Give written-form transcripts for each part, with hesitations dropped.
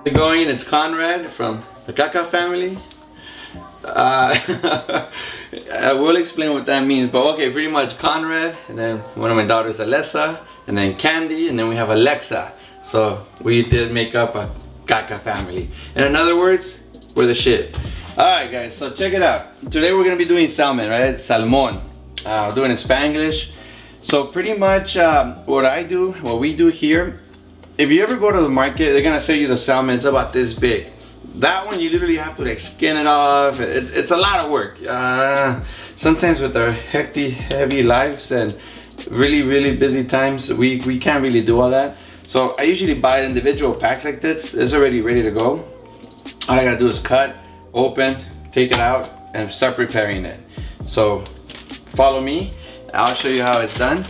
How's it going? It's Conrad from the Kaka family. I will explain what that means, but okay, pretty much Conrad, and then one of my daughters, Alessa, and then Candy, and then we have Alexa. So we did make up a Kaka family. In other words, we're the shit. Alright guys, so check it out. Today we're gonna be doing salmon, right? Salmon. Doing it in Spanglish. So pretty much what we do here, if you ever go to the market, they're gonna sell you the salmon, it's about this big. That one you literally have to like skin it off. It's a lot of work. Sometimes with our hectic, heavy lives and really busy times, we can't really do all that. So I usually buy individual packs like this. It's already ready to go. All I gotta do is cut, open, take it out, and start preparing it. So follow me. I'll show you how it's done.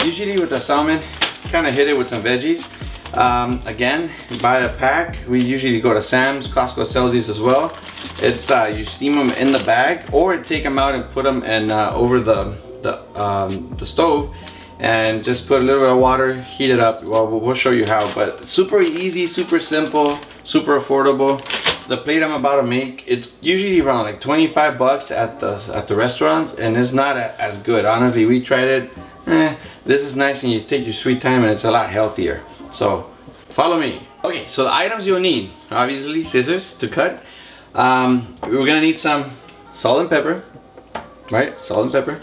Usually with the salmon, kind of hit it with some veggies. Again, buy a pack. We usually go to Sam's. Costco sells these as well. It's you steam them in the bag, or take them out and put them in over the stove, and just put a little bit of water, heat it up. Well, we'll show you how. But super easy, super simple, super affordable. The plate I'm about to make, it's usually around like 25 bucks at the restaurants, and it's not as good. Honestly, we tried it. This is nice, and you take your sweet time, and it's a lot healthier. So follow me. Okay, so the items you'll need, obviously scissors to cut. We're gonna need some salt and pepper, right? Salt and pepper.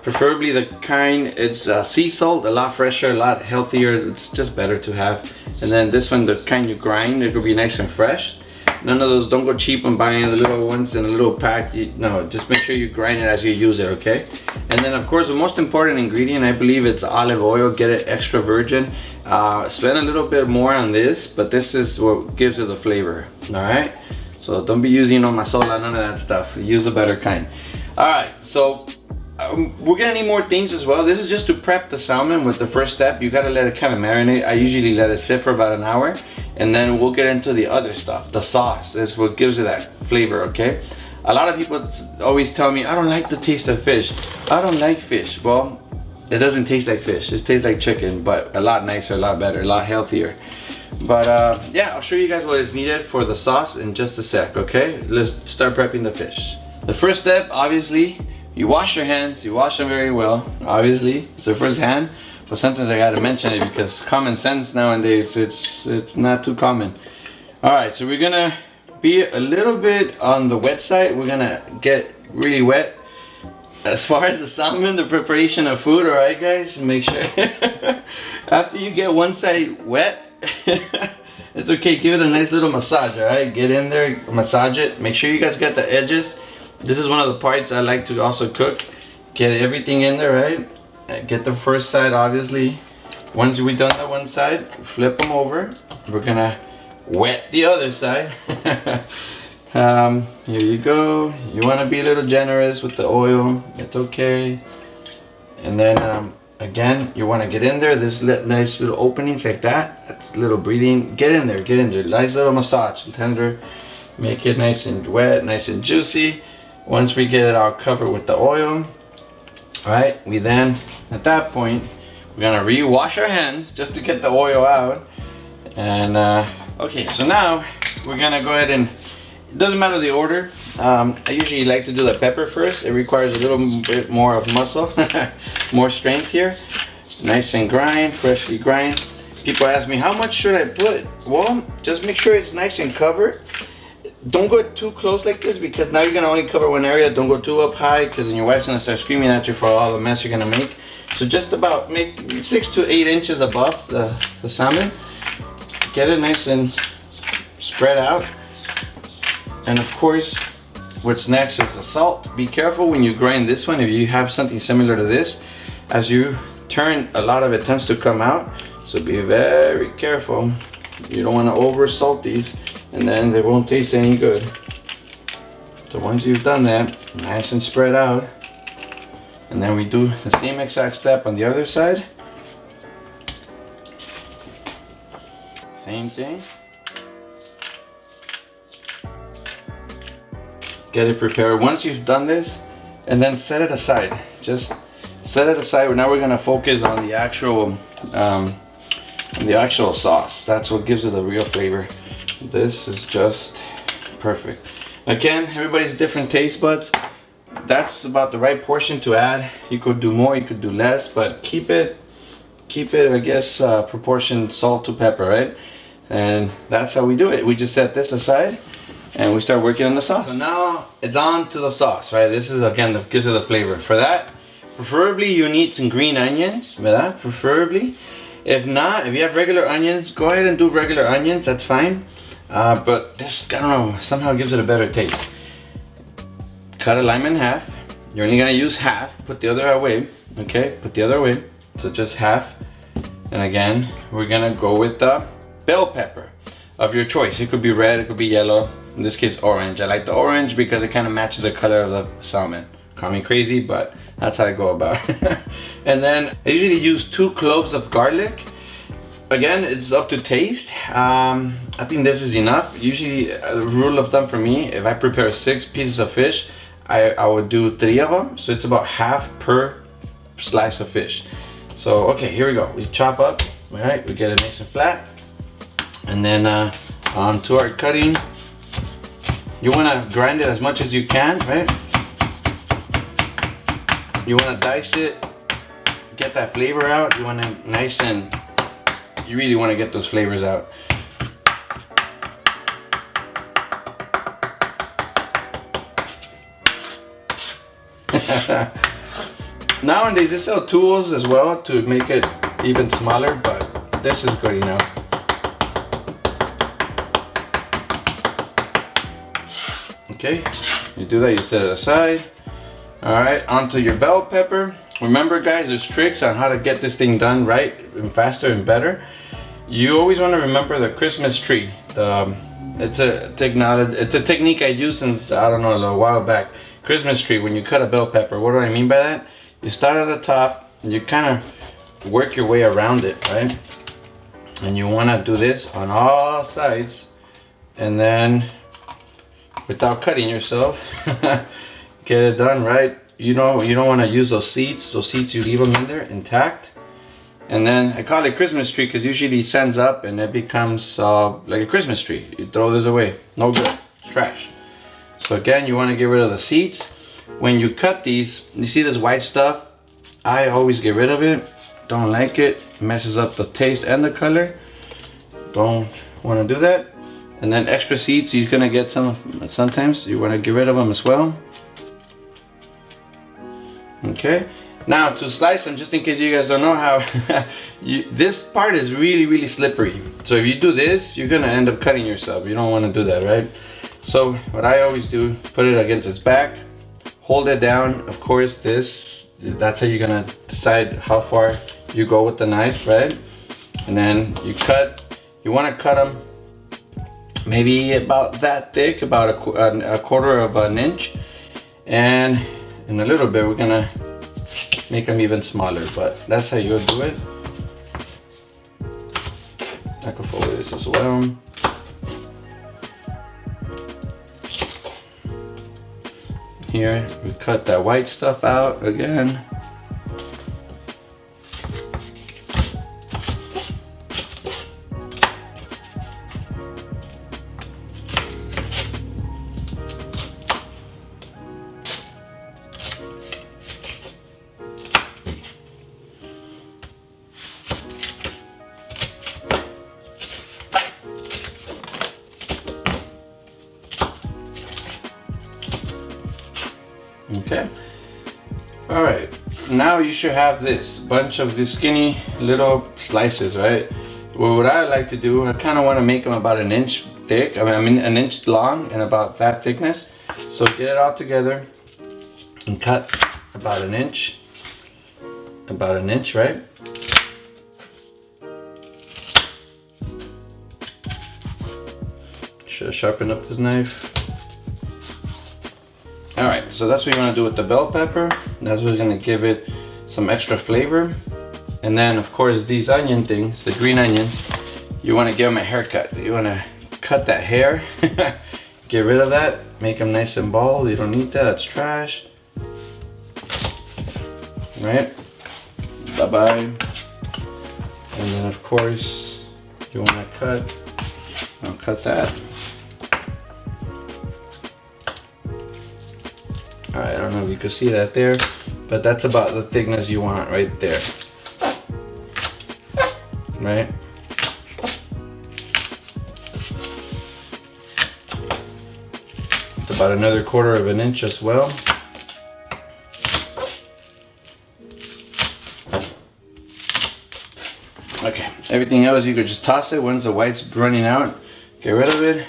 Preferably the kind, it's sea salt, a lot fresher, a lot healthier. It's just better to have. And then this one, the kind you grind, it will be nice and fresh. None of those, don't go cheap on buying the little ones in a little pack. No, just make sure you grind it as you use it, okay? And then of course the most important ingredient, I believe it's olive oil. Get it extra virgin. Spend a little bit more on this, but this is what gives it the flavor, all right? So don't be using no masola, none of that stuff. Use a better kind. All right, so we're gonna need more things as well. This is just to prep the salmon with the first step. You gotta let it kind of marinate. I usually let it sit for about an hour, and then we'll get into the other stuff. The sauce is what gives it that flavor, okay? A lot of people always tell me, I don't like the taste of fish. I don't like fish. Well, it doesn't taste like fish. It tastes like chicken, but a lot nicer, a lot better, a lot healthier. But yeah, I'll show you guys what is needed for the sauce in just a sec, okay? Let's start prepping the fish. The first step, obviously, you wash your hands. You wash them very well, obviously. It's the first hand, but sometimes I gotta mention it because common sense nowadays, it's not too common. All right, so we're gonna be a little bit on the wet side. We're gonna get really wet. As far as the salmon, the preparation of food, all right, guys, make sure after you get one side wet, it's okay. Give it a nice little massage, all right? Get in there, massage it. Make sure you guys get the edges. This is one of the parts I like to also cook. Get everything in there, right? Get the first side, obviously. Once we're done the one side, flip them over. We're gonna wet the other side. Here you go. You wanna be a little generous with the oil. It's okay. And then again, you wanna get in there. This nice little openings like that. That's a little breathing. Get in there, get in there. Nice little massage, tender. Make it nice and wet, nice and juicy. Once we get it all covered with the oil, all right, we then, at that point, we're gonna re-wash our hands just to get the oil out. And okay, so now we're gonna go ahead and, it doesn't matter the order. I usually like to do the pepper first. It requires a little bit more of muscle, more strength here. Nice and grind, freshly grind. People ask me, how much should I put? Well, just make sure it's nice and covered. Don't go too close like this, because now you're gonna only cover one area. Don't go too up high, because then your wife's gonna start screaming at you for all the mess you're gonna make. So just about make 6 to 8 inches above the salmon. Get it nice and spread out. And of course, what's next is the salt. Be careful when you grind this one. If you have something similar to this, as you turn, a lot of it tends to come out. So be very careful. You don't want to over salt these, and then they won't taste any good. So once you've done that, nice and spread out, and then we do the same exact step on the other side. Same thing. Get it prepared. Once you've done this, and then set it aside. Just set it aside. Now we're gonna focus on the actual sauce. That's what gives it the real flavor. This is just perfect. Again, everybody's different taste buds. That's about the right portion to add. You could do more, you could do less, but keep it, I guess, proportion salt to pepper, right? And that's how we do it. We just set this aside and we start working on the sauce. So now it's on to the sauce, right? This is, again, gives it the flavor. For that, preferably you need some green onions, ¿verdad? Preferably. If not, if you have regular onions, go ahead and do regular onions, that's fine. But this, I don't know, somehow gives it a better taste. Cut a lime in half. You're only gonna use half. Put the other away, okay? Put the other away. So just half. And again, we're gonna go with the bell pepper of your choice. It could be red, it could be yellow. In this case, orange. I like the orange because it kind of matches the color of the salmon. Call me crazy, but that's how I go about it. And then I usually use 2 cloves of garlic. Again, it's up to taste. I think this is enough. Usually, a rule of thumb for me, if I prepare 6 pieces of fish, I would do 3 of them. So it's about half per slice of fish. So, okay, here we go. We chop up, all right? We get it nice and flat. And then onto our cutting. You wanna grind it as much as you can, right? You wanna dice it, get that flavor out. You wanna nice and, you really wanna get those flavors out. Nowadays they sell tools as well to make it even smaller, but this is good enough. Okay, you do that, you set it aside. All right, onto your bell pepper. Remember guys, there's tricks on how to get this thing done right and faster and better. You always want to remember the Christmas tree. It's a technique I use since, I don't know, a little while back. Christmas tree, when you cut a bell pepper, what do I mean by that? You start at the top, you kind of work your way around it, right? And you want to do this on all sides, and then without cutting yourself, get it done right. You know, you don't want to use those seeds. Those seeds, you leave them in there intact. And then I call it Christmas tree because usually it stands up and it becomes like a Christmas tree. You throw this away, no good, it's trash. So again, you want to get rid of the seeds. When you cut these, you see this white stuff? I always get rid of it. Don't like it. It messes up the taste and the color. Don't want to do that. And then extra seeds, you're gonna get sometimes. You want to get rid of them as well. Okay. Now to slice them, just in case you guys don't know how, this part is really, really slippery. So if you do this, you're gonna end up cutting yourself. You don't want to do that, right? So what I always do, put it against its back, hold it down. Of course, that's how you're gonna decide how far you go with the knife, right? And then you cut. You want to cut them maybe about that thick, about a quarter of an inch. And in a little bit, we're gonna make them even smaller, but that's how you do it. I can follow this as well. Here, we cut that white stuff out again. Okay. All right. Now you should have this bunch of these skinny little slices, right? Well, what I like to do, I kind of want to make them about an inch thick. I mean an inch long and about that thickness. So get it all together and cut about an inch, right? Should have sharpened up this knife. Alright, so that's what you want to do with the bell pepper. That's what's going to give it some extra flavor. And then of course these onion things, the green onions, you want to give them a haircut. You want to cut that hair, get rid of that, make them nice and bald. You don't need that, it's trash. Right? Bye-bye. And then of course you want to cut I'll cut that. Alright, I don't know if you can see that there, but that's about the thickness you want right there. Right? It's about another 1/4 of an inch as well. Okay, everything else you could just toss it once the white's running out, get rid of it.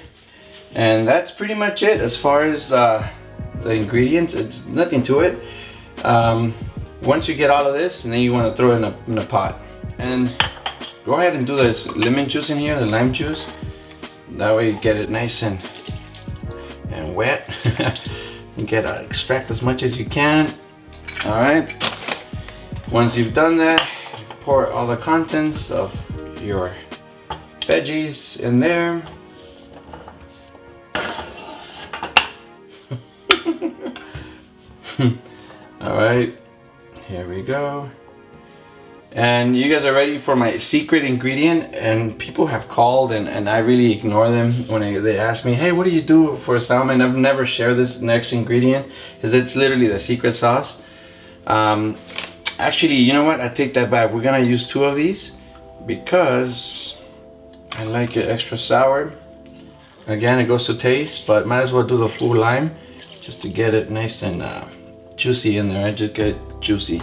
And that's pretty much it as far as the ingredients. It's nothing to it. Once you get all of this, and then you want to throw it in a pot. And go ahead and do this lemon juice in here, the lime juice. That way you get it nice and wet. You get extract as much as you can. All right. Once you've done that, pour all the contents of your veggies in there. All right, here we go. And you guys are ready for my secret ingredient. And people have called and I really ignore them when they ask me, hey, what do you do for salmon? I've never shared this next ingredient because it's literally the secret sauce. Actually, you know what? I take that back. We're gonna use 2 of these because I like it extra sour. Again, it goes to taste, but might as well do the full lime just to get it nice and juicy in there. I just get juicy.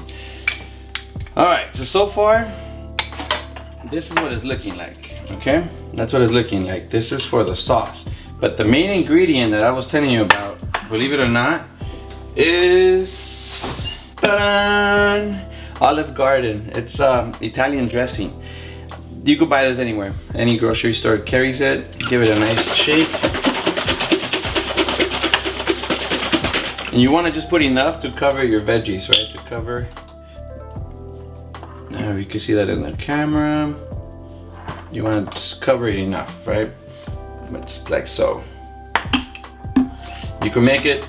All right, so far, this is what it's looking like, okay? That's what it's looking like. This is for the sauce. But the main ingredient that I was telling you about, believe it or not, is ta-da! Olive Garden. It's Italian dressing. You could buy this anywhere. Any grocery store carries it. Give it a nice shake. And you want to just put enough to cover your veggies, right? To cover. Now you can see that in the camera. You want to just cover it enough, right? It's like so. You can make it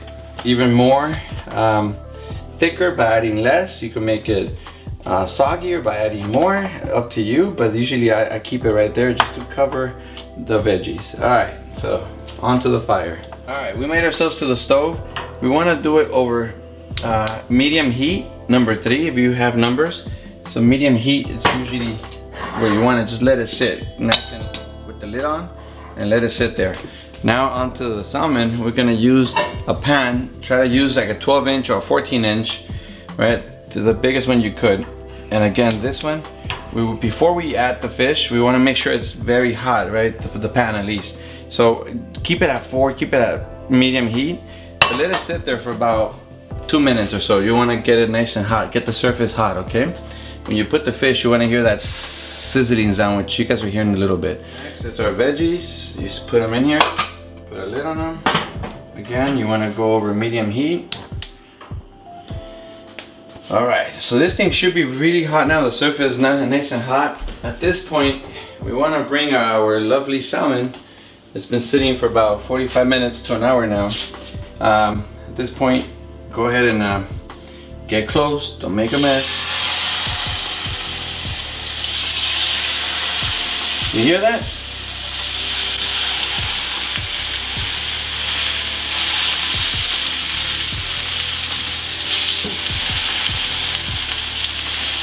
even more thicker by adding less. You can make it soggier by adding more, up to you, but usually I keep it right there just to cover the veggies. All right, so onto the fire. All right, we made ourselves to the stove. We want to do it over medium heat, number 3 if you have numbers. So medium heat, it's usually where you want to just let it sit nice and with the lid on and let it sit there. Now onto the salmon, we're gonna use a pan. Try to use like a 12-inch or 14-inch, right? To the biggest one you could. And again, this one, before we add the fish, we want to make sure it's very hot, right? The pan at least. So keep it at 4, keep it at medium heat. But let it sit there for about 2 minutes or so. You want to get it nice and hot, get the surface hot, okay? When you put the fish, you want to hear that sizzling sound, which you guys are hearing in a little bit. Next is our veggies. You just put them in here, put a lid on them. Again, you want to go over medium heat. All right, so this thing should be really hot now. The surface is nice and hot. At this point, we want to bring our lovely salmon. It's been sitting for about 45 minutes to an hour now. At this point, go ahead and get close. Don't make a mess. You hear that?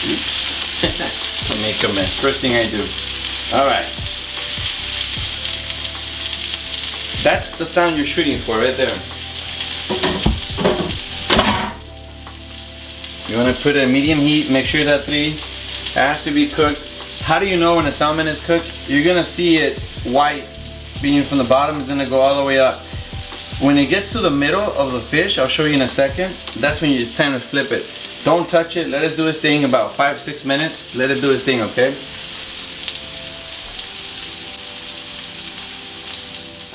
Oops. I'll make a mess. First thing I do. Alright. That's the sound you're shooting for right there. You want to put it at medium heat. Make sure that 3 has to be cooked. How do you know when a salmon is cooked? You're gonna see it white being from the bottom. It's gonna go all the way up. When it gets to the middle of the fish, I'll show you in a second, that's when it's time to flip it. Don't touch it. Let us do this thing about 5-6 minutes. Let it do its thing, okay?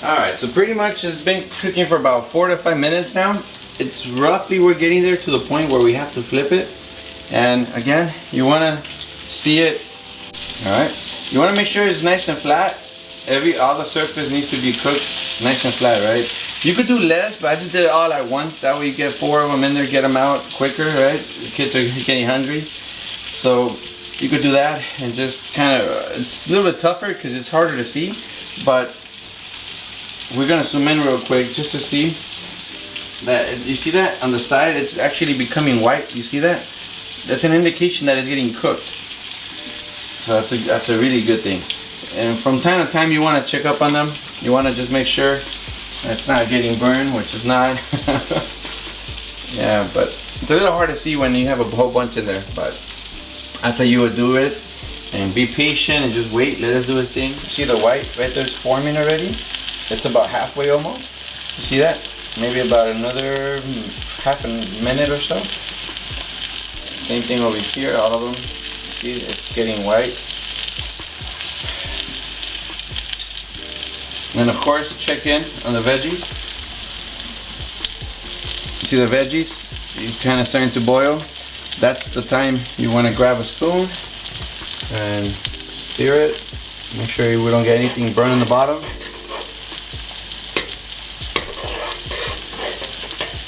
Alright, so pretty much it's been cooking for about 4 to 5 minutes now. It's roughly, we're getting there to the point where we have to flip it. And again, you wanna see it. Alright, you want to make sure it's nice and flat. All the surface needs to be cooked nice and flat, right? You could do less, but I just did it all at once. That way you get 4 of them in there, get them out quicker, right? The kids are getting hungry. So you could do that and just kind of, it's a little bit tougher because it's harder to see, but we're gonna zoom in real quick just to see that. You see that on the side? It's actually becoming white. You see that? That's an indication that it's getting cooked. So that's a really good thing. And from time to time, you want to check up on them. You want to just make sure it's not getting burned, which is not. Yeah, but it's a little hard to see when you have a whole bunch in there. But that's how you would do it. And be patient and just wait. Let us do a thing. See the white right there is forming already? It's about halfway almost. You see that? Maybe about another half a minute or so. Same thing over here, all of them. See, it's getting white. And of course, check in on the veggies. You see the veggies? You're kind of starting to boil. That's the time you want to grab a spoon and stir it. Make sure we don't get anything burned in the bottom.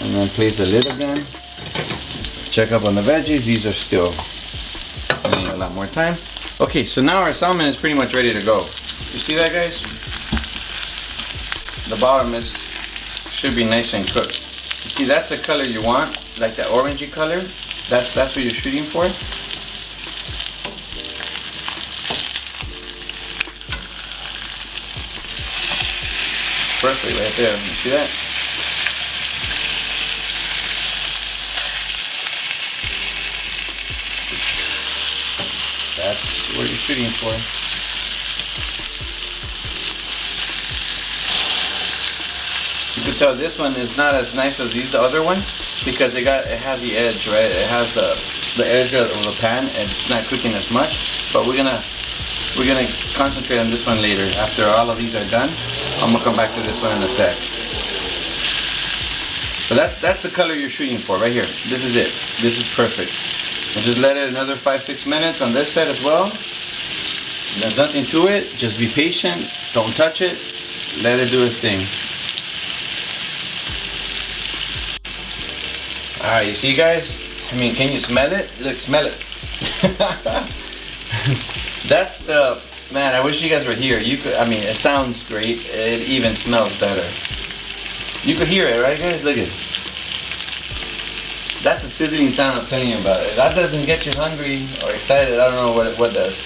And then place the lid again. Check up on the veggies. These are still need a lot more time. Okay, so now our salmon is pretty much ready to go. You see that, guys? The bottom should be nice and cooked. You see, that's the color you want, like that orangey color. That's what you're shooting for. Perfect right there. You see that? That's what you're shooting for. You can tell this one is not as nice as these other ones because it has the edge, right? It has the edge of the pan and it's not cooking as much. But we're gonna concentrate on this one later. After all of these are done, I'm gonna come back to this one in a sec. But that's the color you're shooting for right here. This is it. This is perfect. And just let it another 5-6 minutes on this side as well. There's nothing to it. Just be patient. Don't touch it. Let it do its thing. Alright, you see, guys? I mean, can you smell it? Look, smell it. That's the, man, I wish you guys were here. You could, I mean, it sounds great. It even smells better. You could hear it, right, guys? Look at it. That's the sizzling sound I was telling you about. If that doesn't get you hungry or excited, I don't know what does.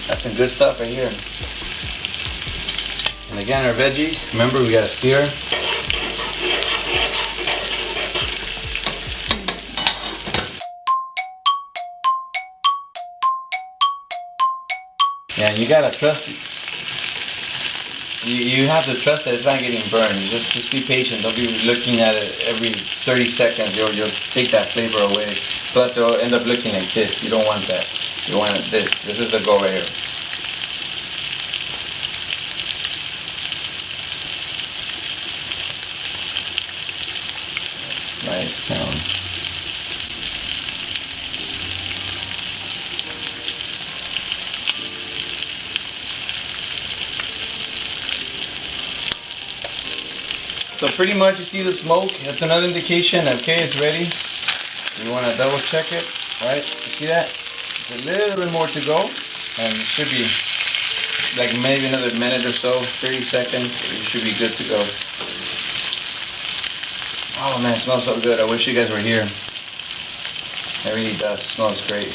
That's some good stuff right here. And again, our veggies. Remember, we gotta stir. Yeah, you gotta trust it. You have to trust that it's not getting burned. Just be patient. Don't be looking at it every 30 seconds. You'll take that flavor away. Plus, it'll end up looking like this. You don't want that. You want this. This is a go right here. Nice sound. So pretty much you see the smoke, that's another indication, okay, it's ready. You want to double check it, right? You see that? It's a little bit more to go, and it should be like maybe another minute or so, 30 seconds, you should be good to go. Oh man, it smells so good. I wish you guys were here. It really does, it smells great.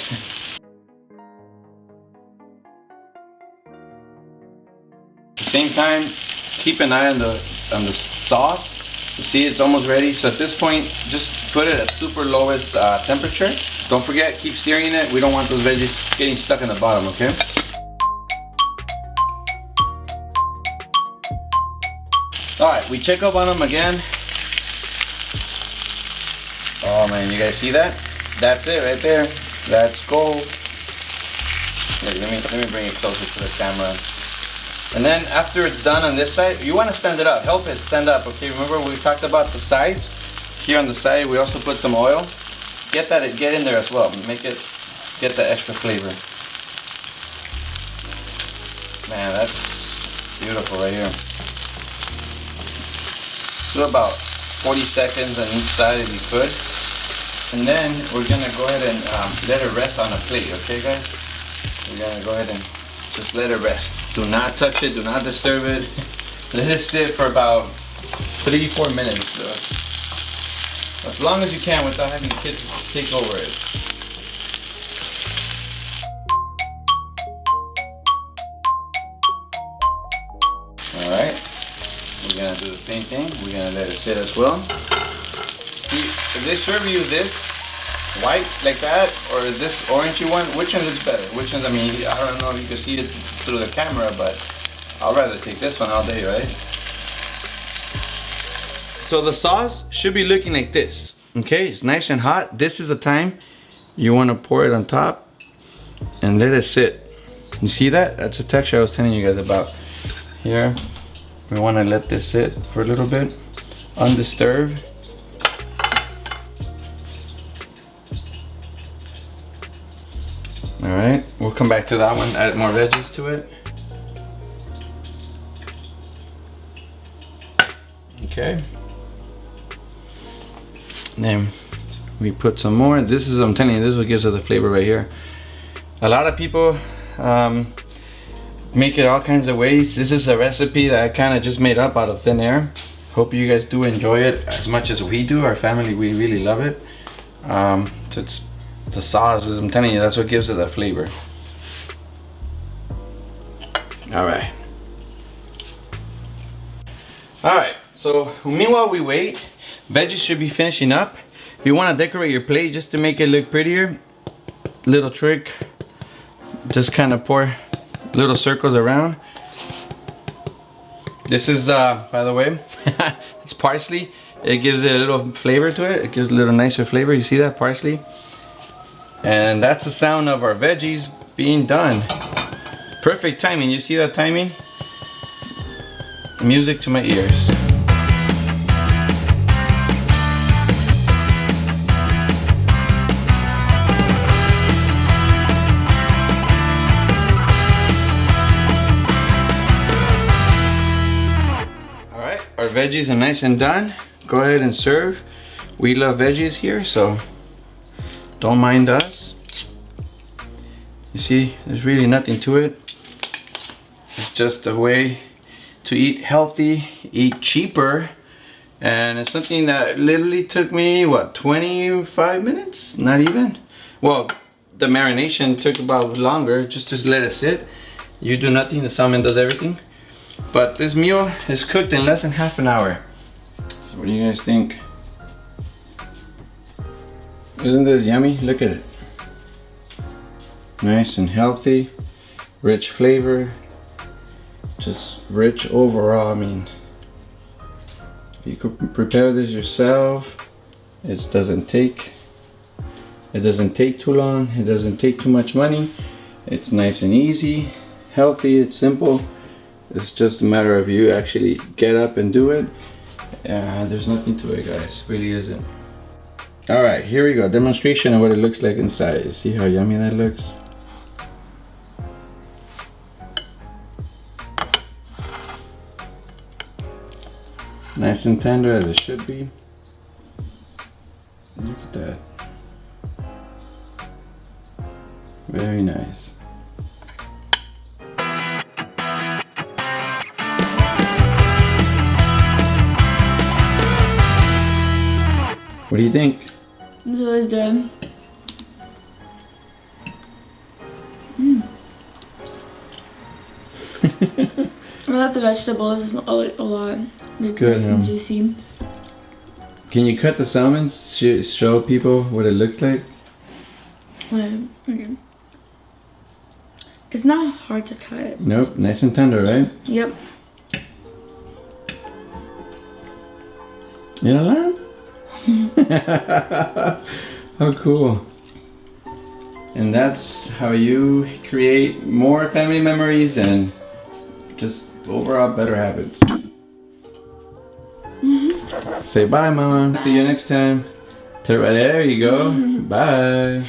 At the same time, keep an eye on the sauce. You see, it's almost ready. So at this point, just put it at super lowest temperature. Don't forget, keep stirring it. We don't want those veggies getting stuck in the bottom, okay? All right, we check up on them again. Oh man, you guys see that? That's it right there. That's gold. Wait, let me bring it closer to the camera. And then after it's done on this side, you want to stand it up. Help it stand up, okay? Remember we talked about the sides? Here on the side, we also put some oil. Get in there as well. Get the extra flavor. Man, that's beautiful right here. Do about 40 seconds on each side if you could. And then we're gonna go ahead and let it rest on a plate, okay guys? We're gonna go ahead and just let it rest. Do not touch it, do not disturb it. Let it sit for about 3-4 minutes. So as long as you can without having kids take over it. Alright, we're gonna do the same thing. We're gonna let it sit as well. If they serve you this white like that or this orangey one, which one is better? Which one, I mean, I don't know if you can see it through the camera, but I'd rather take this one all day, right? So the sauce should be looking like this, okay? It's nice and hot. This is the time you want to pour it on top and let it sit. You see that? That's the texture I was telling you guys about. Here, we want to let this sit for a little bit, undisturbed. All right, we'll come back to that one, add more veggies to it. Okay. And then we put some more. This is, I'm telling you, this is what gives it the flavor right here. A lot of people make it all kinds of ways. This is a recipe that I kind of just made up out of thin air. Hope you guys do enjoy it as much as we do. Our family, we really love it. So it's the sauce, I'm telling you, that's what gives it that flavor. All right. All right, so meanwhile we wait, veggies should be finishing up. If you want to decorate your plate just to make it look prettier, little trick, just kind of pour little circles around. This is, by the way, it's parsley. It gives it a little flavor to it. It gives a little nicer flavor. You see that, parsley? And that's the sound of our veggies being done. Perfect timing. You see that timing? Music to my ears. All right, our veggies are nice and done. Go ahead and serve. We love veggies here, so don't mind us. You see, there's really nothing to it. It's just a way to eat healthy, eat cheaper, and it's something that literally took me, what, 25 minutes? Not even. Well, the marination took about longer, just to let it sit. You do nothing, the salmon does everything. But this meal is cooked in less than half an hour. So what do you guys think? Isn't this yummy? Look at it. Nice and healthy, rich flavor, just rich overall. I mean, you could prepare this yourself. It doesn't take too long. It doesn't take too much money. It's nice and easy, healthy, it's simple. It's just a matter of you actually get up and do it. There's nothing to it, guys. Really isn't. All right, here we go. Demonstration of what it looks like inside. See how yummy that looks? Nice and tender as it should be. Look at that. Very nice. What do you think? It's really good. I like the vegetables a lot. It's good, nice and juicy. Can you cut the salmon? Show people what it looks like? Okay. It's not hard to cut. Nope, nice and tender, right? Yep. You know that? How cool. And that's how you create more family memories and just overall better habits. Say bye, Mama. See you next time. There you go. Bye.